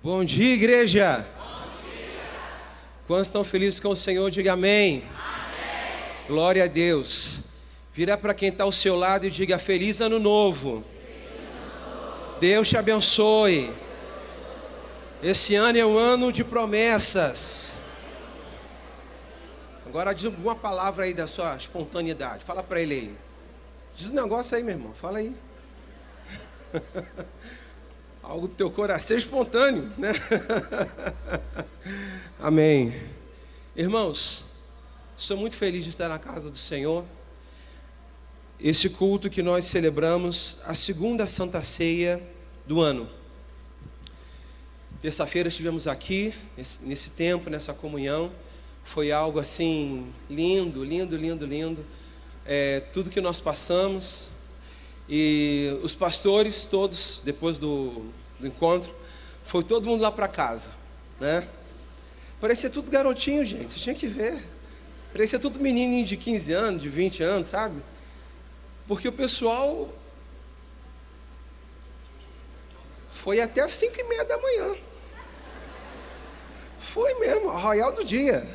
Bom dia, igreja. Bom dia. Quantos estão felizes com o Senhor? Diga amém. Amém. Glória a Deus. Vira para quem está ao seu lado e diga feliz ano novo. Deus te abençoe. Esse ano é um ano de promessas. Agora diz uma palavra aí da sua espontaneidade. Fala para ele aí. Diz um negócio aí, meu irmão. Fala aí. Algo do teu coração, seja espontâneo, né? Amém. Irmãos, estou muito feliz de estar na casa do Senhor. Esse culto que nós celebramos, a segunda Santa Ceia do ano. Terça-feira estivemos aqui, nesse tempo, nessa comunhão. Foi algo assim, lindo, lindo, lindo, lindo. Tudo que nós passamos. E os pastores todos, depois do encontro, foi todo mundo lá para casa, né? Parecia tudo garotinho, gente, você tinha que ver. Parecia tudo menininho de 15 anos, de 20 anos, sabe? Porque o pessoal foi até as 5:30 da manhã. Foi mesmo, arraial do dia.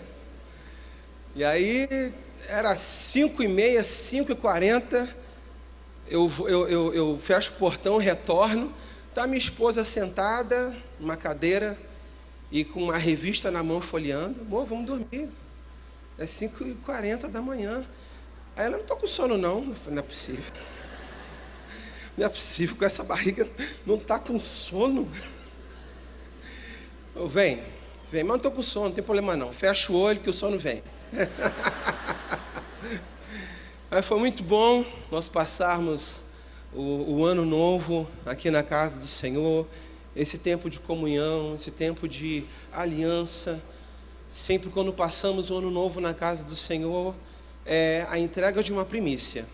E aí, era 5:30, 5:40... Eu fecho o portão, retorno, está minha esposa sentada numa cadeira e com uma revista na mão folheando. Amor, vamos dormir, é 5:40 da manhã. Aí ela, não estou com sono não. Eu falei, não é possível. Não é possível, com essa barriga não está com sono. Vem, mas não estou com sono, não tem problema não. Fecha o olho que o sono vem. Mas foi muito bom nós passarmos o ano novo aqui na casa do Senhor, esse tempo de comunhão, esse tempo de aliança. Sempre quando passamos o ano novo na casa do Senhor, é a entrega de uma primícia.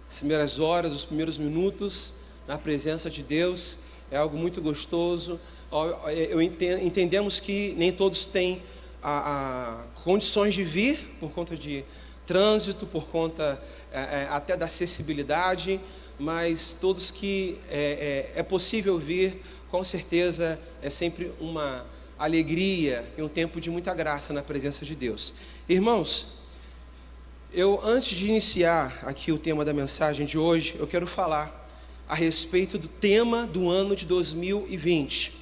As primeiras horas, os primeiros minutos na presença de Deus é algo muito gostoso. Entendemos que nem todos têm condições de vir por conta de trânsito, por conta até da acessibilidade, mas todos que é possível vir, com certeza é sempre uma alegria e um tempo de muita graça na presença de Deus. Irmãos, antes de iniciar aqui o tema da mensagem de hoje, eu quero falar a respeito do tema do ano de 2020.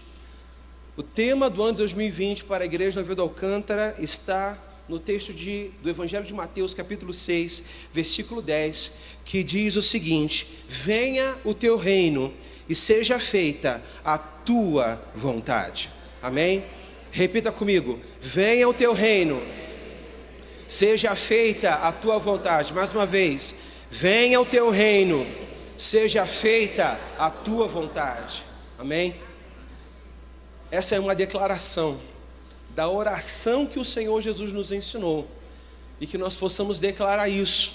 O tema do ano de 2020 para a Igreja Nova Vida Alcântara está no texto do Evangelho de Mateus, capítulo 6, versículo 10, que diz o seguinte: venha o teu reino e seja feita a tua vontade. Amém? Repita comigo: venha o teu reino, seja feita a tua vontade. Mais uma vez: venha o teu reino, seja feita a tua vontade. Amém? Essa é uma declaração da oração que o Senhor Jesus nos ensinou, e que nós possamos declarar isso.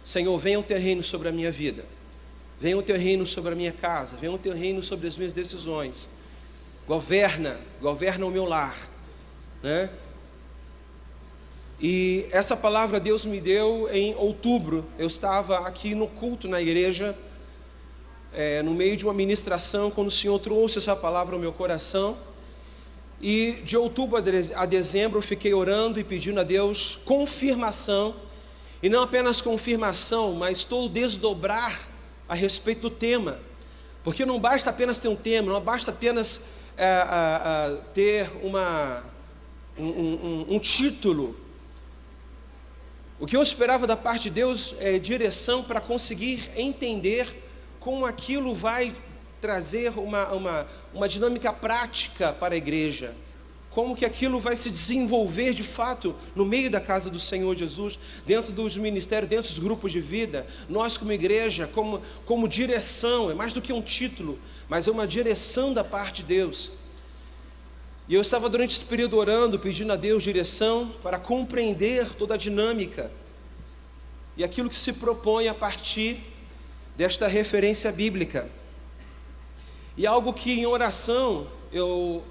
Senhor, venha o teu reino sobre a minha vida, venha o teu reino sobre a minha casa, venha o teu reino sobre as minhas decisões, governa o meu lar, né? E essa palavra Deus me deu em outubro. Eu estava aqui no culto na igreja, no meio de uma ministração, quando o Senhor trouxe essa palavra ao meu coração. E de outubro a dezembro eu fiquei orando e pedindo a Deus confirmação, e não apenas confirmação, mas todo desdobrar a respeito do tema, porque não basta apenas ter um tema, não basta apenas ter um título. O que eu esperava da parte de Deus é direção para conseguir entender como aquilo vai trazer uma dinâmica prática para a igreja, como que aquilo vai se desenvolver de fato no meio da casa do Senhor Jesus, dentro dos ministérios, dentro dos grupos de vida. Nós como igreja, como direção, é mais do que um título, mas é uma direção da parte de Deus. E eu estava durante esse período orando, pedindo a Deus direção para compreender toda a dinâmica e aquilo que se propõe a partir desta referência bíblica. E algo que em oração eu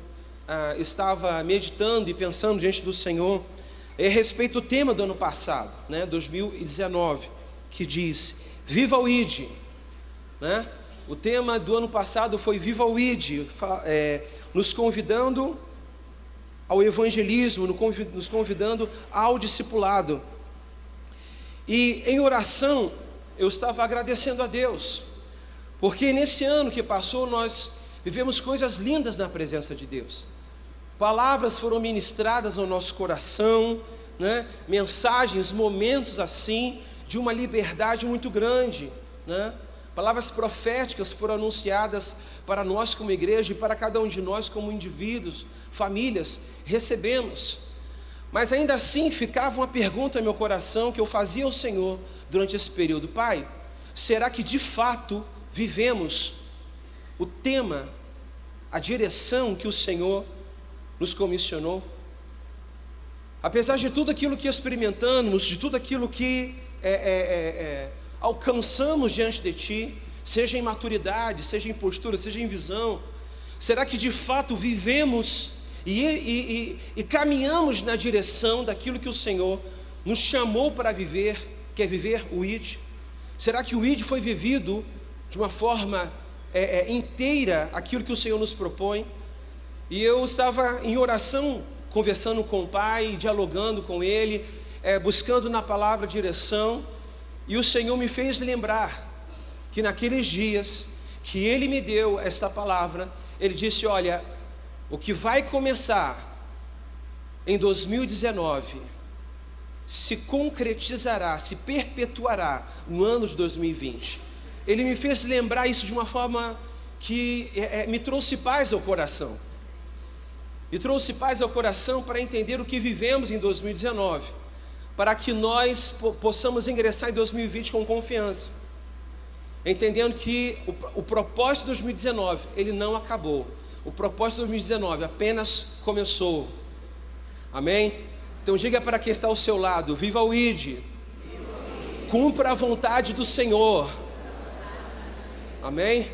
estava meditando e pensando diante do Senhor é a respeito do tema do ano passado, né, 2019, que diz: viva o ID, né? o tema do ano passado foi Viva o ID, nos convidando ao evangelismo, nos convidando ao discipulado. E em oração, eu estava agradecendo a Deus, porque nesse ano que passou, nós vivemos coisas lindas na presença de Deus. Palavras foram ministradas ao nosso coração, né? Mensagens, momentos assim, de uma liberdade muito grande, né? Palavras proféticas foram anunciadas para nós como igreja e para cada um de nós como indivíduos, famílias, recebemos. Mas ainda assim ficava uma pergunta no meu coração que eu fazia ao Senhor durante esse período: Pai, será que de fato vivemos o tema, a direção que o Senhor nos comissionou? Apesar de tudo aquilo que experimentamos, de tudo aquilo que alcançamos diante de Ti, seja em maturidade, seja em postura, seja em visão, será que de fato vivemos e caminhamos na direção daquilo que o Senhor nos chamou para viver, que é viver o ID? Será que o ID foi vivido de uma forma inteira, aquilo que o Senhor nos propõe? E eu estava em oração, conversando com o Pai, dialogando com Ele, buscando na palavra direção, e o Senhor me fez lembrar que naqueles dias que Ele me deu esta palavra, Ele disse: olha, o que vai começar em 2019 se concretizará, se perpetuará no ano de 2020. Ele me fez lembrar isso de uma forma que me trouxe paz ao coração. E trouxe paz ao coração para entender o que vivemos em 2019, para que nós possamos ingressar em 2020 com confiança, entendendo que o propósito de 2019, ele não acabou. O propósito de 2019 apenas começou. Amém? Então diga para quem está ao seu lado: viva o ID, cumpra a vontade do Senhor. Amém?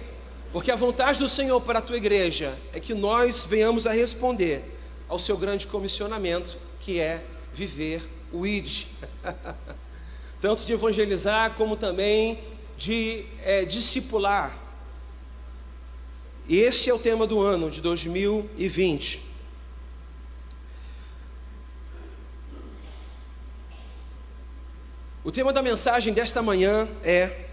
Porque a vontade do Senhor para a tua igreja é que nós venhamos a responder ao seu grande comissionamento, que é viver o ID. Tanto de evangelizar como também de discipular. E esse é o tema do ano de 2020. O tema da mensagem desta manhã é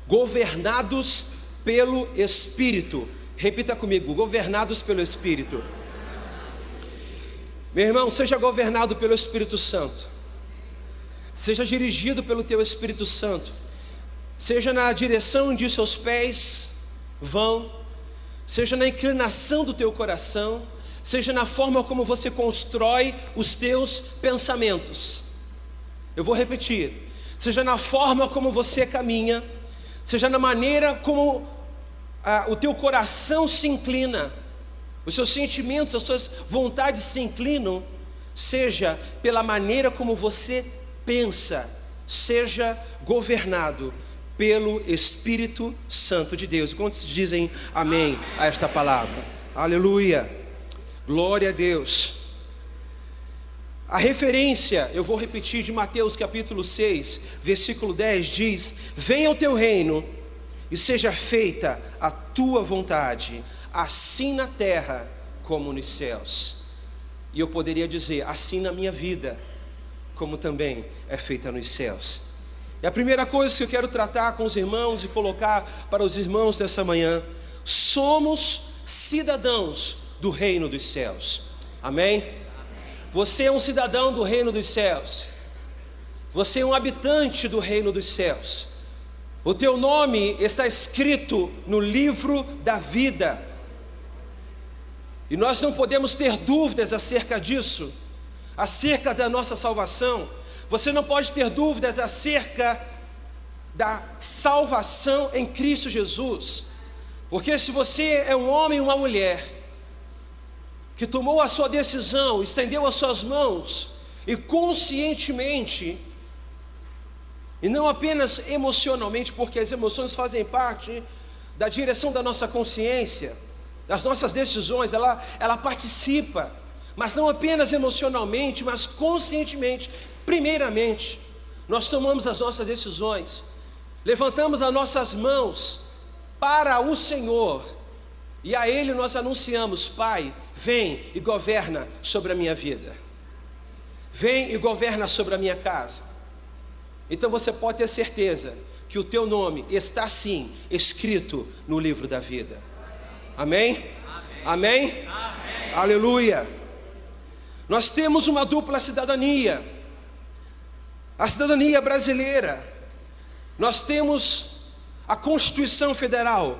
governados pelo Espírito. Repita comigo: governados pelo Espírito. Meu irmão, seja governado pelo Espírito Santo, seja dirigido pelo teu Espírito Santo, seja na direção onde os seus pés vão, seja na inclinação do teu coração, seja na forma como você constrói os teus pensamentos. Eu vou repetir: seja na forma como você caminha, seja na maneira como o teu coração se inclina, os seus sentimentos, as suas vontades se inclinam, seja pela maneira como você pensa, seja governado pelo Espírito Santo de Deus. Quantos dizem amém a esta palavra? Aleluia, glória a Deus. A referência, eu vou repetir, de Mateus capítulo 6, versículo 10 diz: venha o teu reino e seja feita a tua vontade, assim na terra como nos céus. E eu poderia dizer, assim na minha vida, como também é feita nos céus. E a primeira coisa que eu quero tratar com os irmãos e colocar para os irmãos dessa manhã: somos cidadãos do reino dos céus. Amém? Você é um cidadão do reino dos céus. Você é um habitante do reino dos céus. O teu nome está escrito no livro da vida. E nós não podemos ter dúvidas acerca disso, acerca da nossa salvação. Você não pode ter dúvidas acerca da salvação em Cristo Jesus. Porque se você é um homem ou uma mulher que tomou a sua decisão, estendeu as suas mãos e conscientemente, e não apenas emocionalmente, porque as emoções fazem parte da direção da nossa consciência, das nossas decisões, ela participa, mas não apenas emocionalmente, mas conscientemente. Primeiramente, nós tomamos as nossas decisões, levantamos as nossas mãos para o Senhor, e a Ele nós anunciamos: Pai, vem e governa sobre a minha vida, vem e governa sobre a minha casa. Então você pode ter certeza que o teu nome está sim escrito no livro da vida. Amém? Amém? Amém? Amém. Aleluia. Nós temos uma dupla cidadania, a cidadania brasileira. Nós temos a Constituição Federal,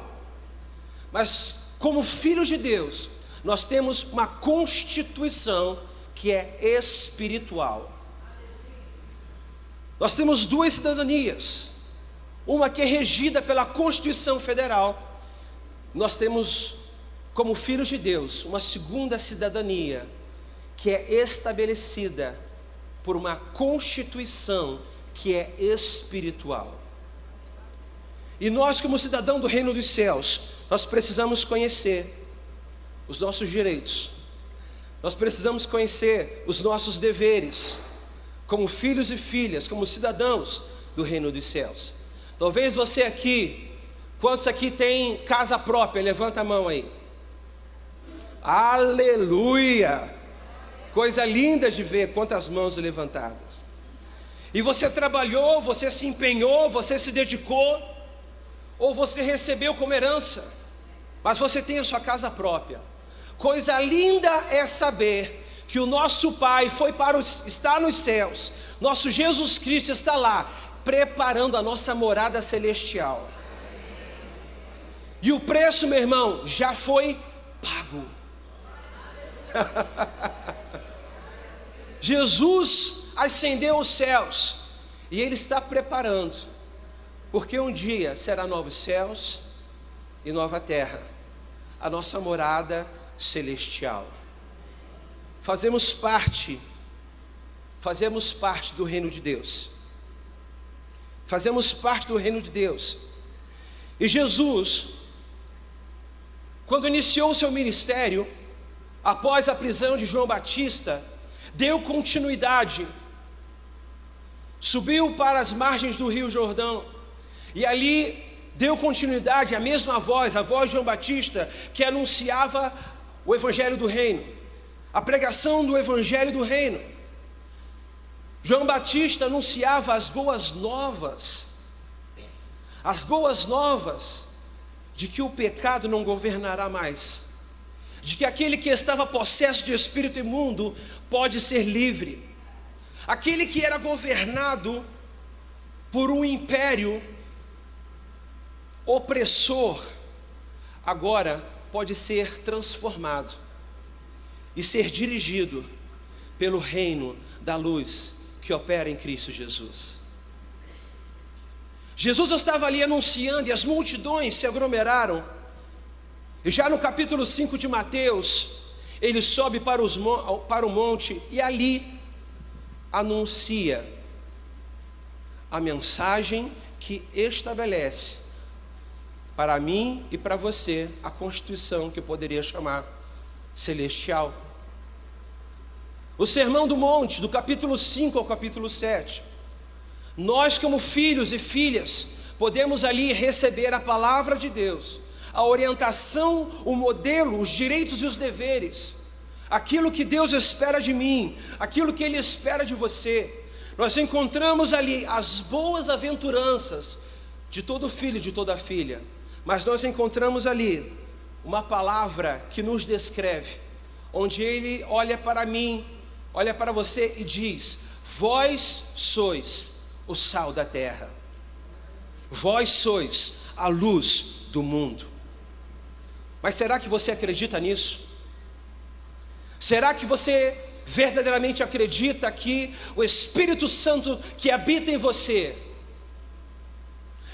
mas como filhos de Deus, nós temos uma Constituição que é espiritual. Nós temos duas cidadanias, uma que é regida pela Constituição Federal. Nós temos, como filhos de Deus, uma segunda cidadania, que é estabelecida por uma Constituição que é espiritual. E nós, como cidadão do reino dos céus, nós precisamos conhecer os nossos direitos, nós precisamos conhecer os nossos deveres, como filhos e filhas, como cidadãos do reino dos céus. Talvez você aqui, quantos aqui tem casa própria? Levanta a mão aí. Aleluia! Coisa linda de ver, quantas mãos levantadas. E você trabalhou, você se empenhou, você se dedicou, ou você recebeu como herança, mas você tem a sua casa própria. Coisa linda é saber que o nosso Pai está nos céus, nosso Jesus Cristo está lá, preparando a nossa morada celestial. E o preço, meu irmão, já foi pago. Jesus ascendeu aos céus e Ele está preparando, porque um dia será novos céus e nova terra, a nossa morada celestial. Fazemos parte do reino de Deus. Fazemos parte do reino de Deus. E Jesus, quando iniciou o seu ministério, após a prisão de João Batista, deu continuidade, subiu para as margens do Rio Jordão, e ali deu continuidade à mesma voz, a voz de João Batista, que anunciava o Evangelho do Reino, a pregação do Evangelho do Reino. João Batista anunciava as boas novas de que o pecado não governará mais, de que aquele que estava possesso de espírito imundo pode ser livre, aquele que era governado por um império opressor, agora pode ser transformado e ser dirigido pelo reino da luz que opera em Cristo Jesus. Jesus estava ali anunciando e as multidões se aglomeraram. E já no capítulo 5 de Mateus, ele sobe para o monte e ali anuncia a mensagem que estabelece para mim e para você a Constituição que eu poderia chamar celestial. O Sermão do Monte, do capítulo 5 ao capítulo 7. Nós, como filhos e filhas, podemos ali receber a palavra de Deus, a orientação, o modelo, os direitos e os deveres, aquilo que Deus espera de mim, aquilo que Ele espera de você. Nós encontramos ali as boas aventuranças de todo filho e de toda filha, mas nós encontramos ali uma palavra que nos descreve, onde Ele olha para mim, olha para você e diz: vós sois o sal da terra, vós sois a luz do mundo. Mas será que você acredita nisso? Será que você verdadeiramente acredita que o Espírito Santo que habita em você,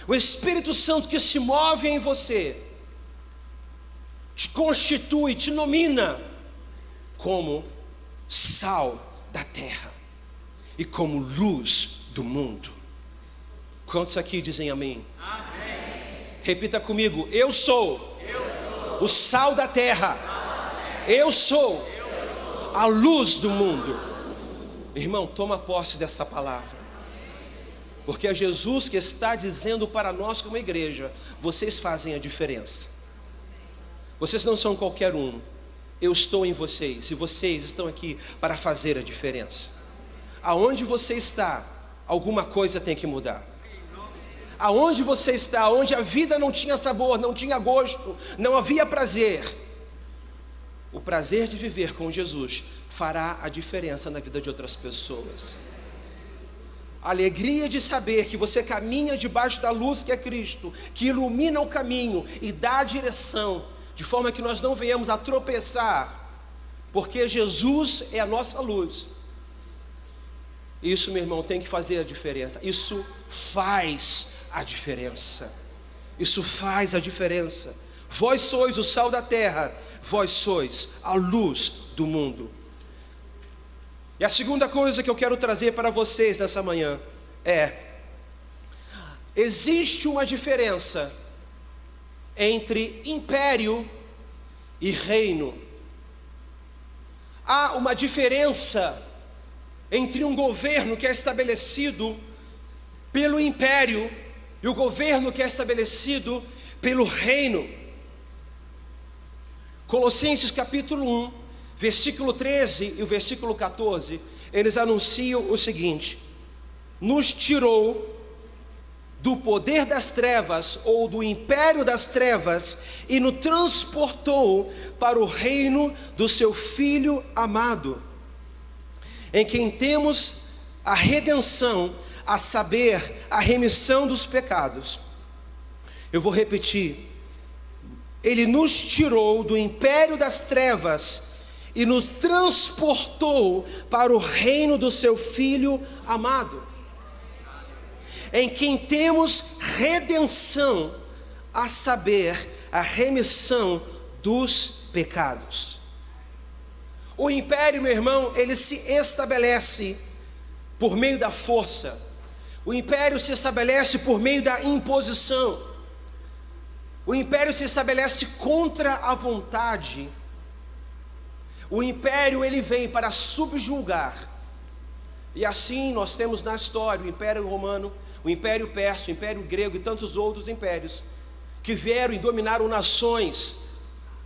o Espírito Santo que se move em você, te constitui, te nomina como sal da terra e como luz do mundo? Quantos aqui dizem amém? Amém. Repita comigo: eu sou o sal da terra, eu sou a luz do mundo. Irmão, toma posse dessa palavra. Porque é Jesus que está dizendo para nós como igreja: vocês fazem a diferença. Vocês não são qualquer um. Eu estou em vocês e vocês estão aqui para fazer a diferença. Aonde você está, alguma coisa tem que mudar. Aonde você está, onde a vida não tinha sabor, não tinha gosto, não havia prazer, o prazer de viver com Jesus fará a diferença na vida de outras pessoas. A alegria de saber que você caminha debaixo da luz que é Cristo, que ilumina o caminho e dá a direção, de forma que nós não venhamos a tropeçar, porque Jesus é a nossa luz. Isso, meu irmão, tem que fazer a diferença. Isso faz a diferença. Isso faz a diferença. Vós sois o sal da terra, vós sois a luz do mundo. E a segunda coisa que eu quero trazer para vocês nessa manhã é: existe uma diferença entre império e reino. Há uma diferença entre um governo que é estabelecido pelo império e o governo que é estabelecido pelo reino. Colossenses capítulo 1, versículo 13 e o versículo 14, eles anunciam o seguinte: nos tirou do poder das trevas, ou do império das trevas, e nos transportou para o reino do seu Filho amado, em quem temos a redenção, a saber, a remissão dos pecados. Eu vou repetir: Ele nos tirou do império das trevas e nos transportou para o reino do seu Filho amado, em quem temos redenção, a saber, a remissão dos pecados. O império, meu irmão, ele se estabelece por meio da força. O império se estabelece por meio da imposição. O império se estabelece contra a vontade. O império, ele vem para subjugar. E assim nós temos na história o Império Romano, o Império Persa, o Império Grego e tantos outros impérios que vieram e dominaram nações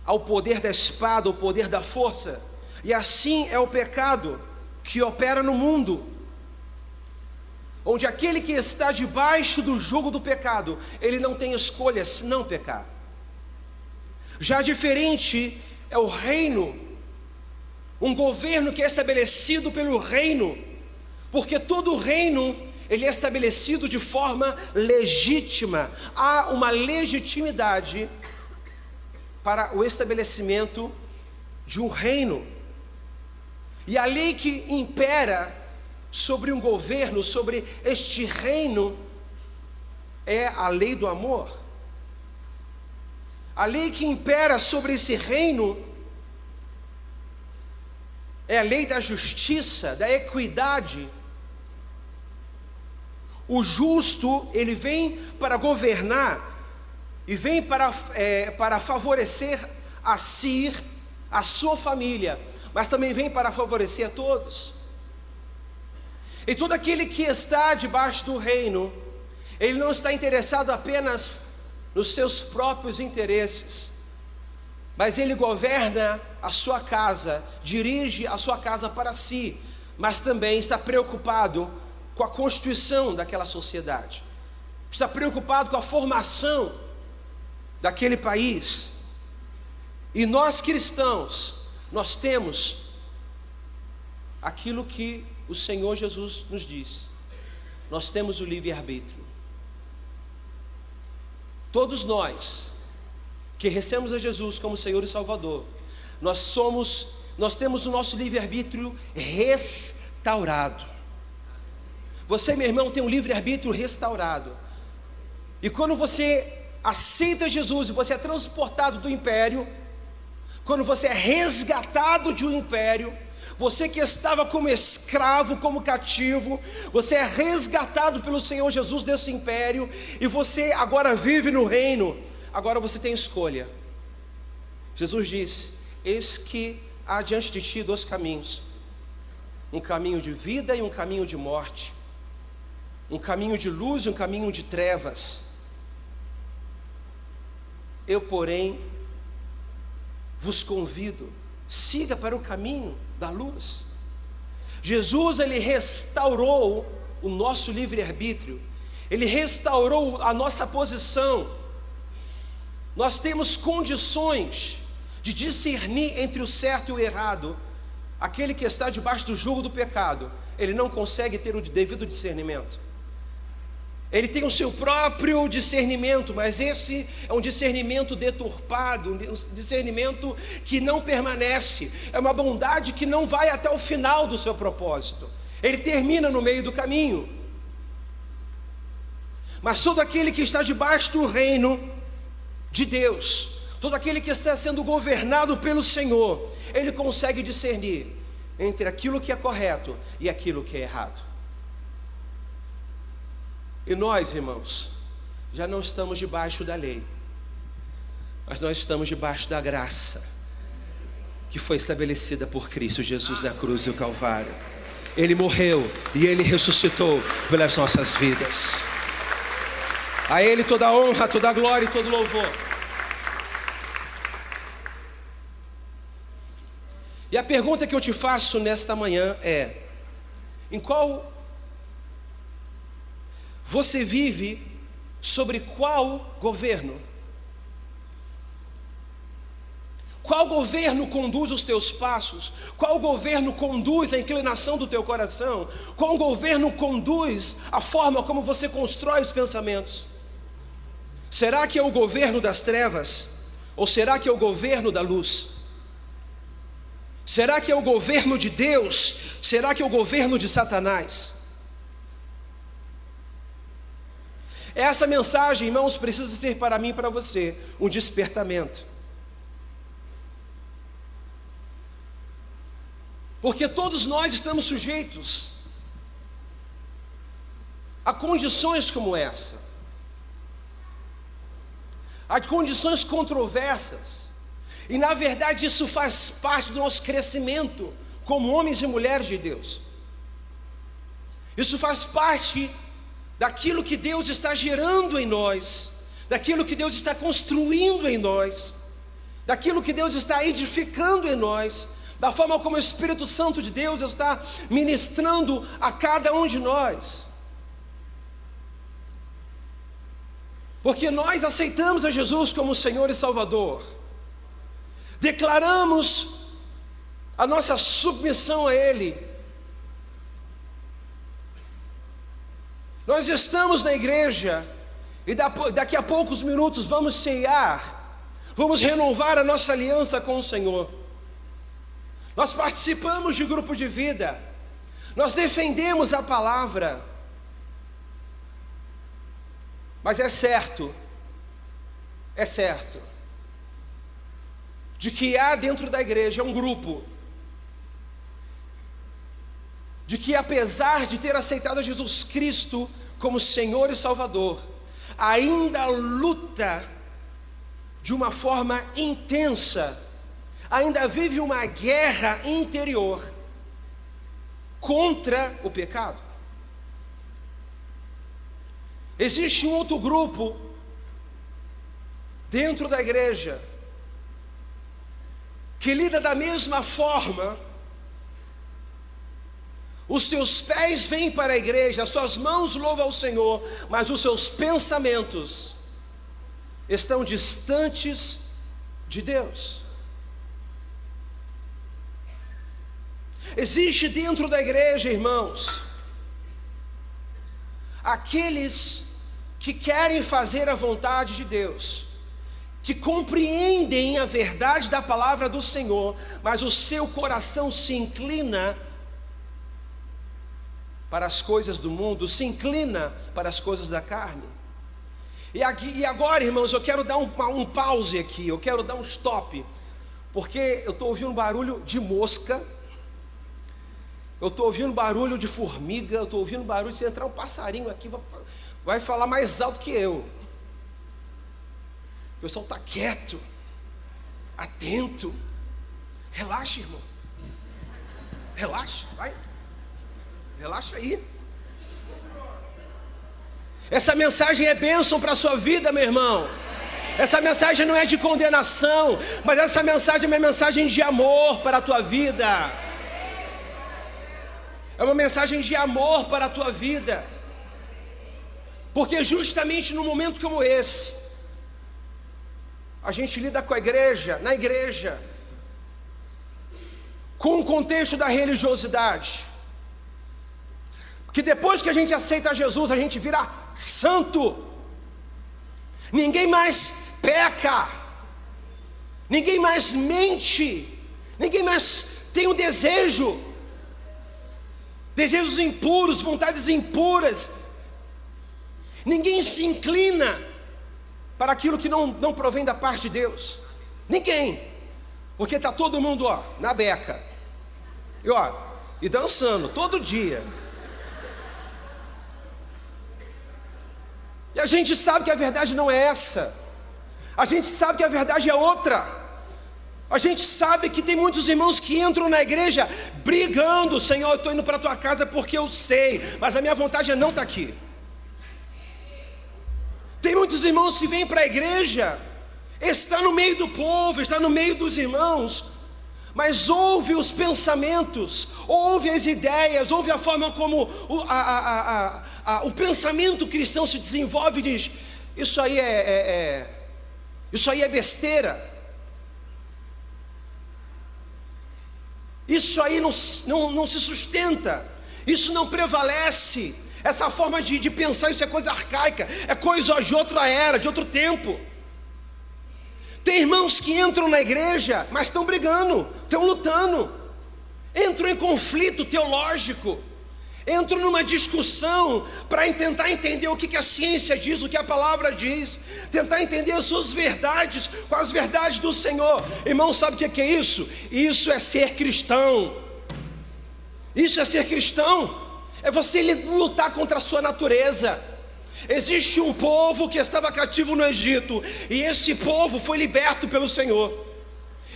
ao poder da espada, ao poder da força. E assim é o pecado que opera no mundo, onde aquele que está debaixo do jugo do pecado, ele não tem escolha senão pecar. Já diferente é o reino, um governo que é estabelecido pelo reino, porque todo reino ele é estabelecido de forma legítima. Há uma legitimidade para o estabelecimento de um reino. E a lei que impera sobre um governo, sobre este reino, é a lei do amor. A lei que impera sobre esse reino é a lei da justiça, da equidade. O justo, ele vem para governar e vem para favorecer a si, a sua família, mas também vem para favorecer a todos. E todo aquele que está debaixo do reino, ele não está interessado apenas nos seus próprios interesses, mas ele governa a sua casa, dirige a sua casa para si, mas também está preocupado com a constituição daquela sociedade, está preocupado com a formação daquele país. E nós cristãos, nós temos aquilo que o Senhor Jesus nos diz: nós temos o livre-arbítrio. Todos nós que recebemos a Jesus como Senhor e Salvador, nós temos o nosso livre-arbítrio restaurado. Você, meu irmão, tem um livre-arbítrio restaurado. E quando você aceita Jesus e você é transportado do império, quando você é resgatado de um império, você que estava como escravo, como cativo, você é resgatado pelo Senhor Jesus desse império, e você agora vive no reino. Agora você tem escolha. Jesus disse: eis que há diante de ti 2 caminhos, um caminho de vida e um caminho de morte. um caminho de luz e um caminho de trevas. Eu, porém, vos convido, siga para o caminho da luz. Jesus, ele restaurou o nosso livre-arbítrio, ele restaurou a nossa posição. Nós temos condições de discernir entre o certo e o errado. Aquele que está debaixo do jugo do pecado, ele não consegue ter o devido discernimento. Ele tem o seu próprio discernimento, mas esse é um discernimento deturpado, um discernimento que não permanece, é uma bondade que não vai até o final do seu propósito, ele termina no meio do caminho. Mas todo aquele que está debaixo do reino de Deus, todo aquele que está sendo governado pelo Senhor, ele consegue discernir entre aquilo que é correto e aquilo que é errado. E nós, irmãos, já não estamos debaixo da lei, mas nós estamos debaixo da graça que foi estabelecida por Cristo Jesus na cruz do Calvário. Ele morreu e Ele ressuscitou pelas nossas vidas. A Ele toda a honra, toda a glória e todo louvor. E a pergunta que eu te faço nesta manhã é: em qual você vive, sobre qual governo? Qual governo conduz os teus passos? Qual governo conduz a inclinação do teu coração? Qual governo conduz a forma como você constrói os pensamentos? Será que é o governo das trevas? Ou será que é o governo da luz? Será que é o governo de Deus? Será que é o governo de Satanás? Essa mensagem, irmãos, precisa ser para mim e para você um despertamento. Porque todos nós estamos sujeitos a condições como essa, a condições controversas, e na verdade isso faz parte do nosso crescimento como homens e mulheres de Deus. Isso faz parte daquilo que Deus está gerando em nós, daquilo que Deus está construindo em nós, daquilo que Deus está edificando em nós, da forma como o Espírito Santo de Deus está ministrando a cada um de nós. Porque nós aceitamos a Jesus como Senhor e Salvador, declaramos a nossa submissão a Ele. Nós estamos na igreja e daqui a poucos minutos vamos ceiar, vamos renovar a nossa aliança com o Senhor. Nós participamos de grupo de vida, nós defendemos a palavra, mas é certo, de que há dentro da igreja um grupo, de que apesar de ter aceitado a Jesus Cristo como Senhor e Salvador, ainda luta de uma forma intensa, ainda vive uma guerra interior contra o pecado. Existe um outro grupo dentro da igreja que lida da mesma forma. Os seus pés vêm para a igreja, as suas mãos louvam ao Senhor, mas os seus pensamentos estão distantes de Deus. Existe dentro da igreja, irmãos, aqueles que querem fazer a vontade de Deus, que compreendem a verdade da palavra do Senhor, mas o seu coração se inclina para as coisas do mundo, se inclina para as coisas da carne. E agora, irmãos, eu quero dar um pause aqui, eu quero dar um stop, porque eu estou ouvindo barulho de mosca, eu estou ouvindo barulho de formiga, eu estou ouvindo barulho, se entrar um passarinho aqui, vai falar mais alto que eu. O pessoal está quieto, atento. Relaxa, irmão. Relaxa, vai. Relaxa aí. Essa mensagem é bênção para a sua vida, meu irmão. Essa mensagem não é de condenação, mas essa mensagem é uma mensagem de amor para a tua vida. É uma mensagem de amor para a tua vida. Porque justamente num momento como esse, a gente lida com a igreja, na igreja, com o contexto da religiosidade. Porque depois que a gente aceita Jesus, a gente vira santo. Ninguém mais peca, ninguém mais mente, ninguém mais tem um desejos impuros, vontades impuras. Ninguém se inclina para aquilo que não provém da parte de Deus. Ninguém. Porque está todo mundo, na beca. E dançando todo dia. E a gente sabe que a verdade não é essa. A gente sabe que a verdade é outra. A gente sabe que tem muitos irmãos que entram na igreja brigando. Senhor, eu estou indo para a tua casa porque eu sei, mas a minha vontade é não estar aqui. Tem muitos irmãos que vêm para a igreja, está no meio do povo, está no meio dos irmãos, mas ouve os pensamentos, ouve as ideias, ouve a forma como o pensamento cristão se desenvolve e diz: isso aí é besteira, isso aí não se sustenta, isso não prevalece, essa forma de pensar, isso é coisa arcaica, é coisa de outra era, de outro tempo. Tem irmãos que entram na igreja, mas estão brigando, estão lutando, entram em conflito teológico, entram numa discussão para tentar entender o que a ciência diz, o que a palavra diz, tentar entender as suas verdades com as verdades do Senhor. Irmão, sabe o que é isso? Isso é ser cristão. Isso é ser cristão. É você lutar contra a sua natureza. Existe um povo que estava cativo no Egito, e esse povo foi liberto pelo Senhor.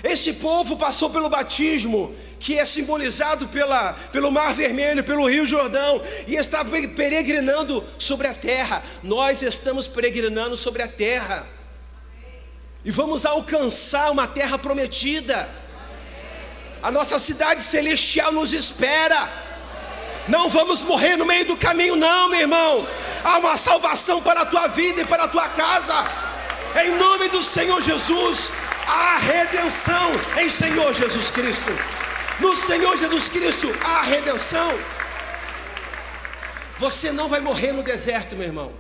Esse povo passou pelo batismo, que é simbolizado pelo Mar Vermelho, pelo Rio Jordão, e está peregrinando sobre a terra. Nós estamos peregrinando sobre a terra, e vamos alcançar uma terra prometida. A nossa cidade celestial nos espera. Não vamos morrer no meio do caminho, não, meu irmão. Há uma salvação para a tua vida e para a tua casa. Em nome do Senhor Jesus, há redenção em Senhor Jesus Cristo. No Senhor Jesus Cristo há redenção. Você não vai morrer no deserto, meu irmão.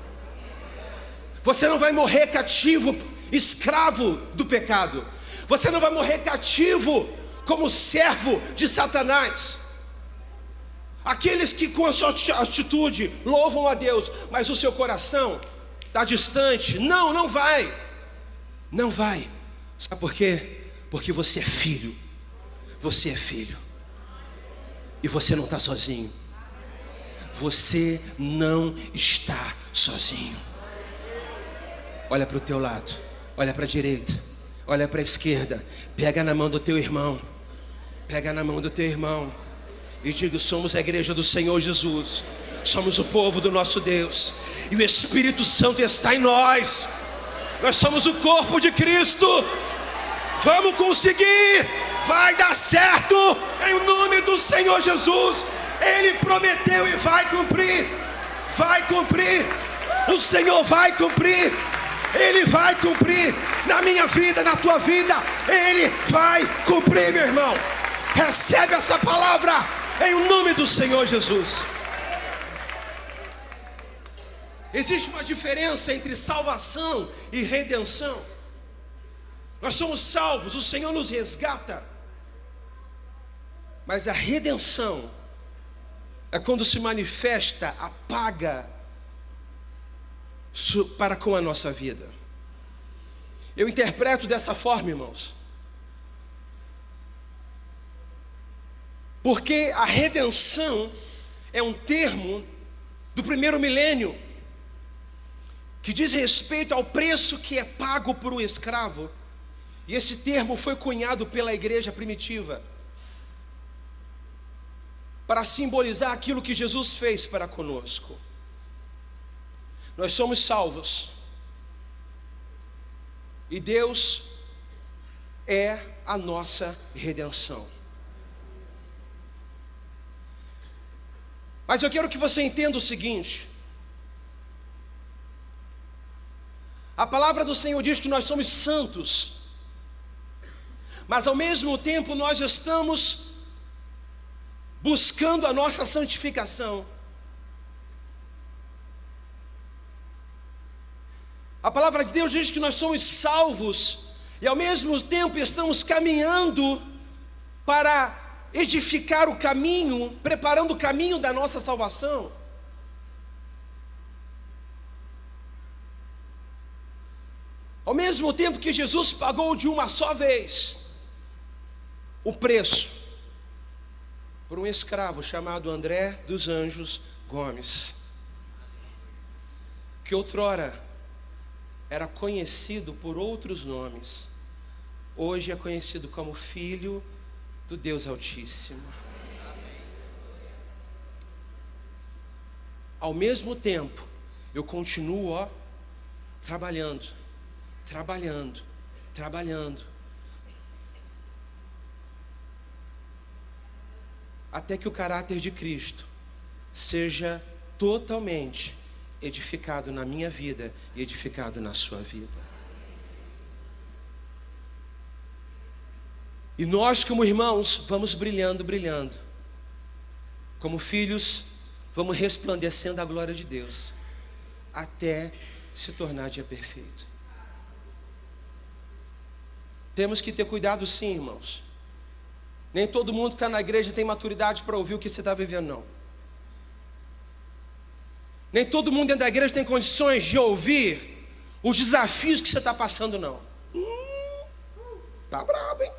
Você não vai morrer cativo, escravo do pecado. Você não vai morrer cativo como servo de Satanás. Aqueles que com a sua atitude louvam a Deus, mas o seu coração está distante. Não vai. Não vai. Sabe por quê? Porque você é filho. Você é filho. E você não está sozinho. Você não está sozinho. Olha para o teu lado. Olha para a direita. Olha para a esquerda. Pega na mão do teu irmão. Pega na mão do teu irmão. E diga: somos a igreja do Senhor Jesus. Somos o povo do nosso Deus. E o Espírito Santo está em nós. Nós somos o corpo de Cristo. Vamos conseguir. Vai dar certo. Em nome do Senhor Jesus. Ele prometeu e vai cumprir. Vai cumprir. O Senhor vai cumprir. Ele vai cumprir. Na minha vida, na tua vida. Ele vai cumprir, meu irmão. Recebe essa palavra. Em nome do Senhor Jesus. Existe uma diferença entre salvação e redenção. Nós somos salvos, o Senhor nos resgata. Mas a redenção é quando se manifesta a paga para com a nossa vida. Eu interpreto dessa forma, irmãos. Porque a redenção é um termo do primeiro milênio, que diz respeito ao preço que é pago por um escravo. E esse termo foi cunhado pela igreja primitiva, para simbolizar aquilo que Jesus fez para conosco. Nós somos salvos. E Deus é a nossa redenção. Mas eu quero que você entenda o seguinte: a palavra do Senhor diz que nós somos santos, mas ao mesmo tempo nós estamos buscando a nossa santificação. A palavra de Deus diz que nós somos salvos e ao mesmo tempo estamos caminhando para edificar o caminho, preparando o caminho da nossa salvação. Ao mesmo tempo que Jesus pagou de uma só vez o preço por um escravo chamado André dos Anjos Gomes, que outrora era conhecido por outros nomes, hoje é conhecido como Filho do Deus Altíssimo. Ao mesmo tempo, eu continuo trabalhando, até que o caráter de Cristo seja totalmente edificado na minha vida e edificado na sua vida. E nós, como irmãos, vamos brilhando. Como filhos, vamos resplandecendo a glória de Deus, até se tornar dia perfeito. Temos que ter cuidado sim, irmãos. Nem todo mundo que está na igreja tem maturidade para ouvir o que você está vivendo, não. Nem todo mundo dentro da igreja tem condições de ouvir os desafios que você está passando, não. Tá brabo, hein?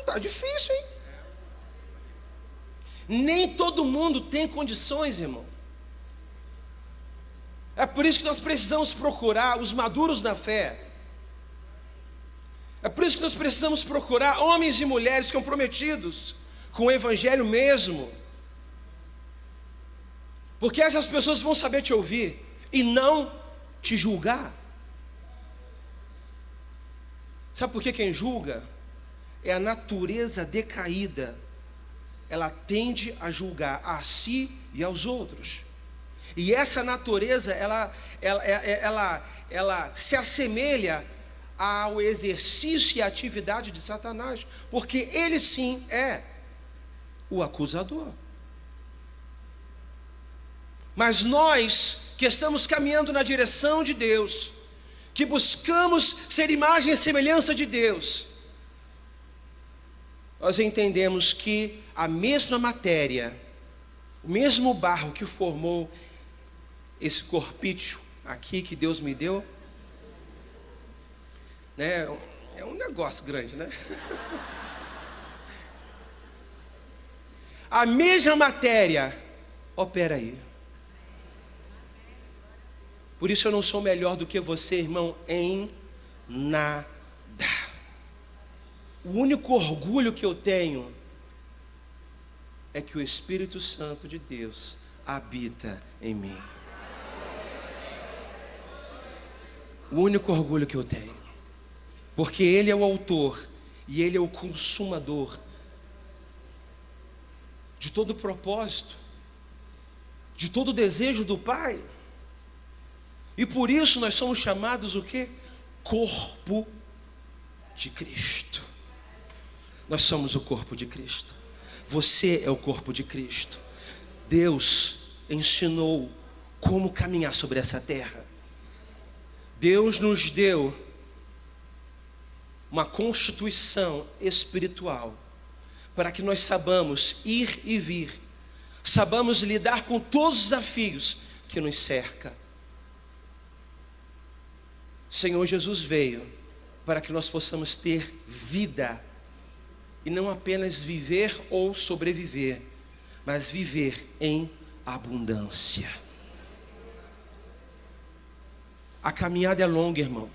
Tá difícil, hein? Nem todo mundo tem condições, irmão. É por isso que nós precisamos procurar os maduros na fé. É por isso que nós precisamos procurar homens e mulheres comprometidos com o evangelho mesmo. Porque essas pessoas vão saber te ouvir e não te julgar. Sabe por que quem julga? É a natureza decaída. Ela tende a julgar a si e aos outros. E essa natureza, ela se assemelha ao exercício e à atividade de Satanás. Porque ele sim é o acusador. Mas nós que estamos caminhando na direção de Deus, que buscamos ser imagem e semelhança de Deus, nós entendemos que a mesma matéria, o mesmo barro que formou esse corpício aqui que Deus me deu, né, é um negócio grande, né? A mesma matéria opera aí. Por isso eu não sou melhor do que você, irmão, em nada. O único orgulho que eu tenho é que o Espírito Santo de Deus habita em mim. O único orgulho que eu tenho. Porque Ele é o autor e Ele é o consumador de todo o propósito, de todo o desejo do Pai. E por isso nós somos chamados o quê? Corpo de Cristo. Nós somos o corpo de Cristo. Você é o corpo de Cristo. Deus ensinou como caminhar sobre essa terra. Deus nos deu uma constituição espiritual para que nós saibamos ir e vir, saibamos lidar com todos os desafios que nos cercam. O Senhor Jesus veio para que nós possamos ter vida, e não apenas viver ou sobreviver, mas viver em abundância. A caminhada é longa, irmão.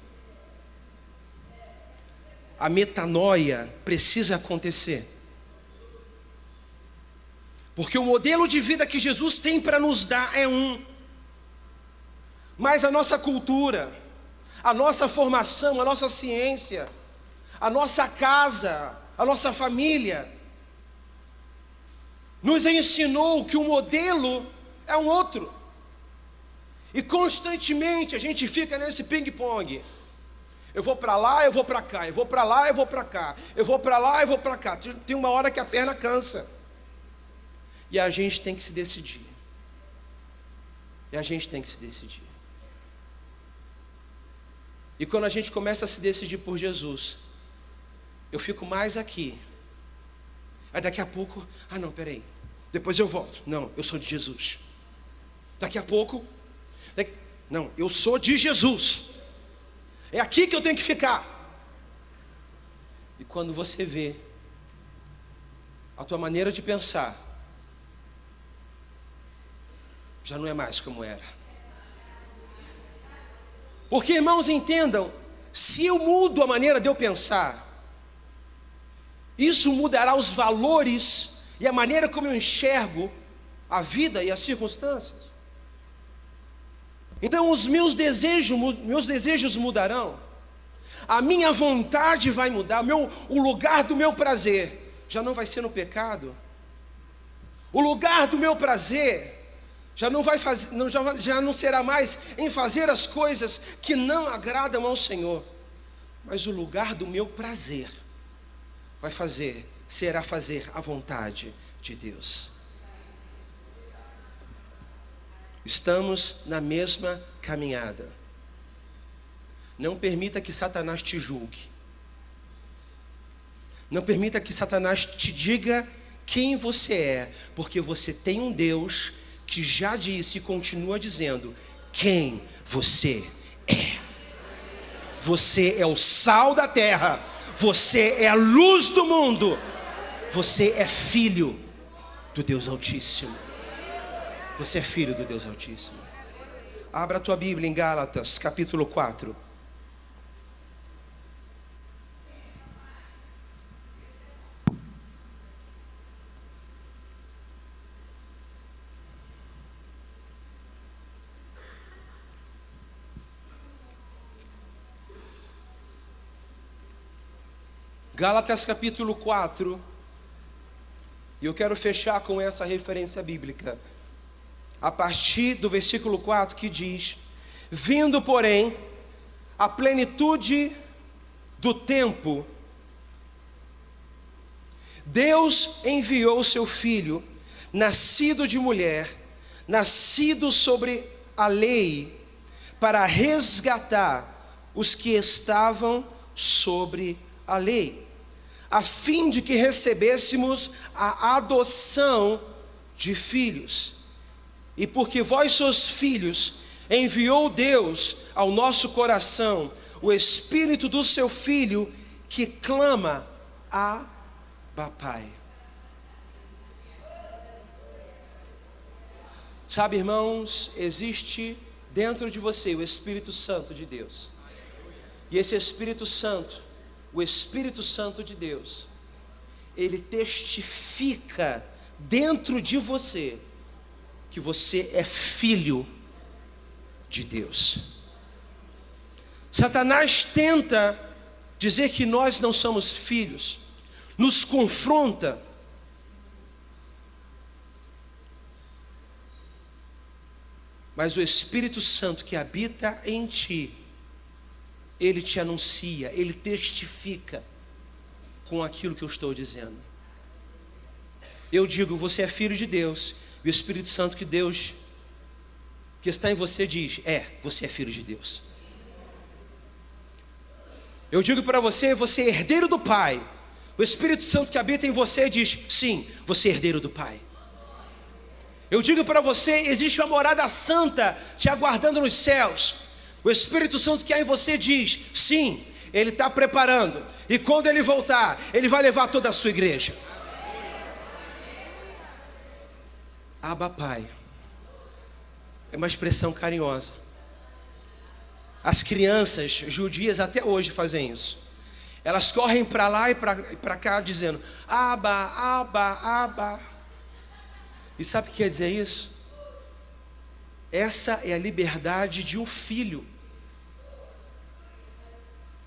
A metanoia precisa acontecer. Porque o modelo de vida que Jesus tem para nos dar é um. Mas a nossa cultura, a nossa formação, a nossa ciência, a nossa casa, a nossa família, nos ensinou que o modelo é um outro. E constantemente a gente fica nesse ping-pong. Eu vou para lá, eu vou para cá, eu vou para lá, eu vou para cá, eu vou para lá, eu vou para cá. Tem uma hora que a perna cansa. E a gente tem que se decidir. E quando a gente começa a se decidir por Jesus, eu fico mais aqui. Aí daqui a pouco, não, peraí, depois eu volto. Não, eu sou de Jesus. Daqui a pouco, não, eu sou de Jesus. É aqui que eu tenho que ficar. E quando você vê, a tua maneira de pensar já não é mais como era. Porque, irmãos, entendam, se eu mudo a maneira de eu pensar, isso mudará os valores e a maneira como eu enxergo a vida e as circunstâncias. Então os meus desejos mudarão, a minha vontade vai mudar, o lugar do meu prazer já não vai ser no pecado, o lugar do meu prazer já não será mais em fazer as coisas que não agradam ao Senhor, mas o lugar do meu prazer será fazer a vontade de Deus. Estamos na mesma caminhada. Não permita que Satanás te julgue. Não permita que Satanás te diga quem você é, porque você tem um Deus que já disse e continua dizendo quem você é. Você é o sal da terra, você é a luz do mundo, você é filho do Deus Altíssimo. Você é filho do Deus Altíssimo. Abra a tua Bíblia em Gálatas, capítulo 4. Gálatas capítulo 4, e eu quero fechar com essa referência bíblica, a partir do versículo 4, que diz: vindo, porém, a plenitude do tempo, Deus enviou o seu Filho, nascido de mulher, nascido sobre a lei, para resgatar os que estavam sobre a lei, a fim de que recebêssemos a adoção de filhos. E porque vós sois filhos, enviou Deus ao nosso coração o Espírito do seu Filho, que clama: Abba, Pai. Sabe, irmãos, existe dentro de você o Espírito Santo de Deus. E esse Espírito Santo, o Espírito Santo de Deus, ele testifica dentro de você que você é filho de Deus. Satanás tenta dizer que nós não somos filhos, nos confronta, mas o Espírito Santo que habita em ti, ele te anuncia, ele testifica com aquilo que eu estou dizendo. Eu digo: você é filho de Deus, e o Espírito Santo que Deus, que está em você, diz: você é filho de Deus. Eu digo para você: você é herdeiro do Pai. O Espírito Santo que habita em você diz: sim, você é herdeiro do Pai. Eu digo para você: existe uma morada santa te aguardando nos céus. O Espírito Santo que há em você diz: sim, Ele está preparando, e quando Ele voltar, Ele vai levar toda a sua igreja. Abba, Pai, é uma expressão carinhosa. As crianças judias até hoje fazem isso. Elas correm para lá e para cá dizendo: Abba, Abba, Abba. E sabe o que quer dizer isso? Essa é a liberdade de um filho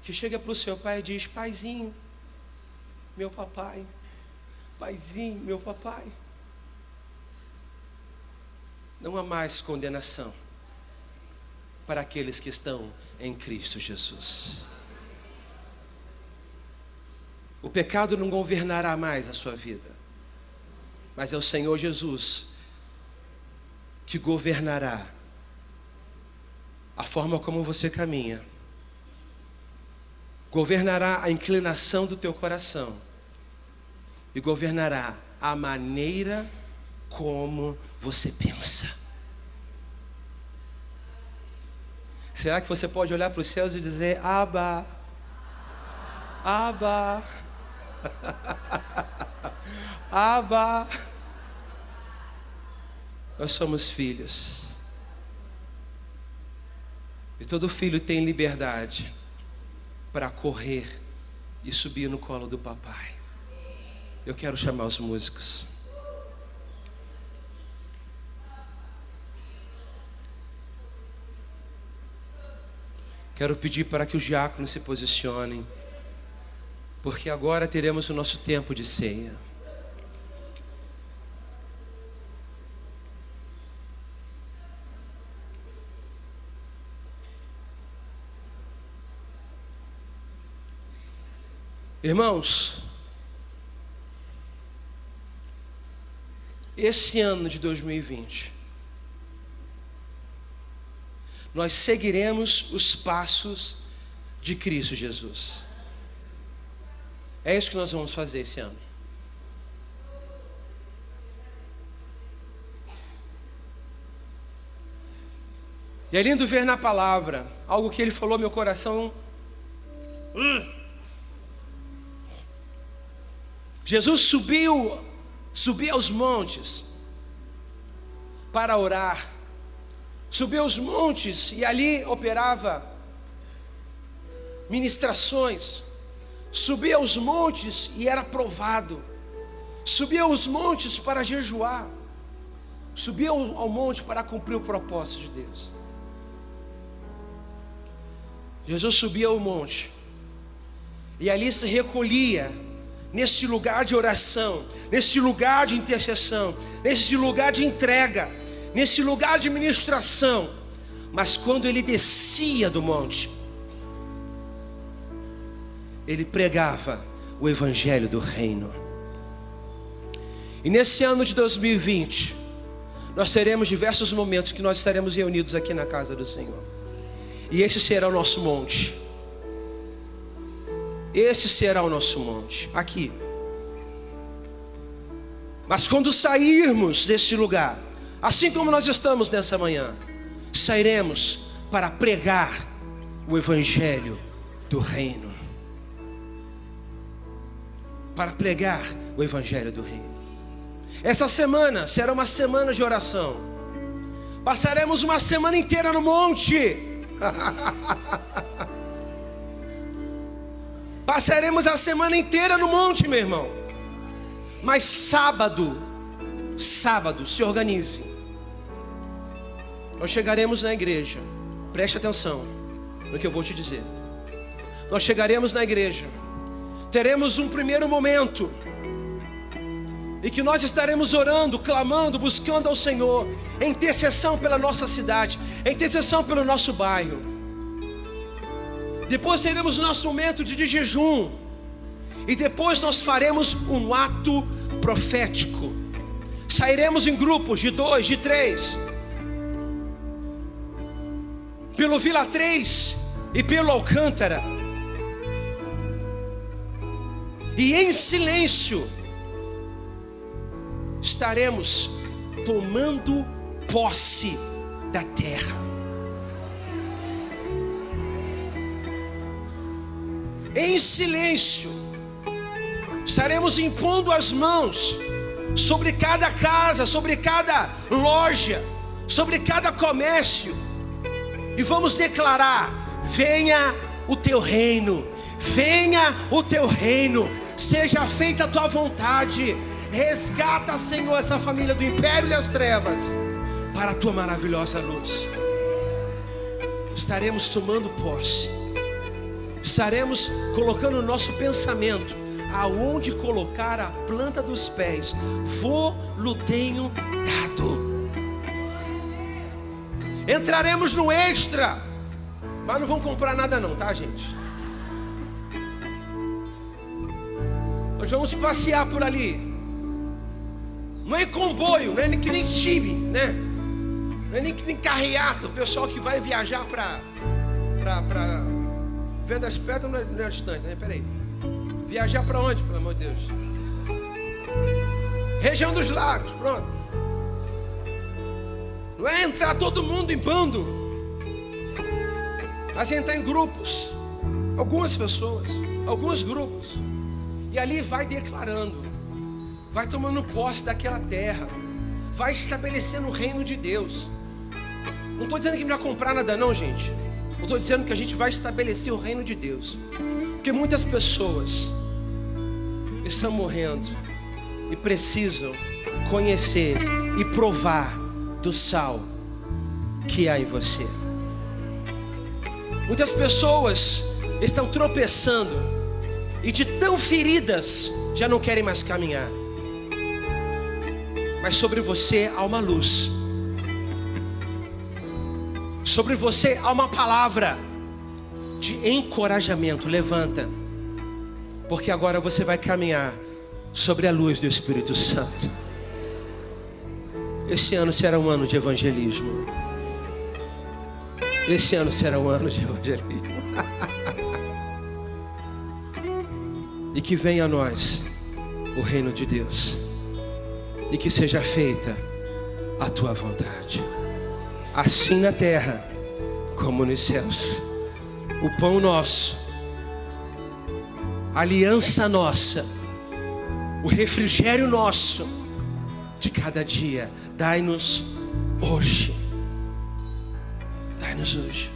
que chega para o seu pai e diz: paizinho, meu papai, paizinho, meu papai. Não há mais condenação para aqueles que estão em Cristo Jesus. O pecado não governará mais a sua vida, mas é o Senhor Jesus que governará a forma como você caminha, governará a inclinação do teu coração e governará a maneira como você pensa. Será que você pode olhar para os céus e dizer: Abba, Abba, Abba? Nós somos filhos. E todo filho tem liberdade para correr e subir no colo do papai. Eu quero chamar os músicos. Quero pedir para que os diáconos se posicionem, porque agora teremos o nosso tempo de ceia. Irmãos, esse ano de 2020, nós seguiremos os passos de Cristo Jesus. É isso que nós vamos fazer esse ano. E é lindo ver na palavra algo que ele falou, meu coração. Jesus subiu aos montes para orar. Subiu aos montes e ali operava ministrações. Subia aos montes e era provado. Subia aos montes para jejuar. Subia ao monte para cumprir o propósito de Deus. Jesus subia ao monte e ali se recolhia nesse lugar de oração, nesse lugar de intercessão, nesse lugar de entrega, nesse lugar de ministração. Mas quando ele descia do monte, ele pregava o evangelho do reino. E nesse ano de 2020, nós teremos diversos momentos que nós estaremos reunidos aqui na casa do Senhor. E esse será o nosso monte. Esse será o nosso monte, aqui. Mas quando sairmos desse lugar, assim como nós estamos nessa manhã, sairemos para pregar o evangelho do reino. Para pregar o evangelho do reino. Essa semana será uma semana de oração. Passaremos uma semana inteira no monte. Passaremos a semana inteira no monte, meu irmão. Mas sábado, se organize. Nós chegaremos na igreja. Preste atenção no que eu vou te dizer. Nós chegaremos na igreja. Teremos um primeiro momento e que nós estaremos orando, clamando, buscando ao Senhor, em intercessão pela nossa cidade, em intercessão pelo nosso bairro. Depois teremos o nosso momento de jejum. E depois nós faremos um ato profético. Sairemos em grupos de 2, de 3. Pelo Vila 3 e pelo Alcântara. E em silêncio estaremos tomando posse da terra. Em silêncio estaremos impondo as mãos sobre cada casa, sobre cada loja, sobre cada comércio, e vamos declarar: venha o teu reino, venha o teu reino, seja feita a tua vontade. Resgata, Senhor, essa família do império das trevas para a tua maravilhosa luz. Estaremos tomando posse, estaremos colocando o nosso pensamento aonde colocar a planta dos pés. Vou-lo tenho dado. Entraremos no extra, mas não vamos comprar nada não, tá, gente? Nós vamos passear por ali. Não é comboio, não é que nem time, né? Não é nem que nem carreata. O pessoal que vai viajar para Ver das Pedras não é distante, né? Peraí. Viajar para onde, pelo amor de Deus? Região dos Lagos, pronto. Não é entrar todo mundo em bando, mas é entrar em grupos. Algumas pessoas, alguns grupos. E ali vai declarando, vai tomando posse daquela terra, vai estabelecendo o reino de Deus. Não estou dizendo que a gente vai comprar nada não, gente. Eu estou dizendo que a gente vai estabelecer o reino de Deus. Porque muitas pessoas estão morrendo e precisam conhecer e provar do sal que há em você. Muitas pessoas estão tropeçando e de tão feridas já não querem mais caminhar. Mas sobre você há uma luz. Sobre você há uma palavra de encorajamento. Levanta, porque agora você vai caminhar sobre a luz do Espírito Santo. Esse ano será um ano de evangelismo. Esse ano será um ano de evangelismo. E que venha a nós o reino de Deus, e que seja feita a tua vontade, assim na terra como nos céus. O pão nosso, a aliança nossa, o refrigério nosso de cada dia, dai-nos hoje. Dai-nos hoje.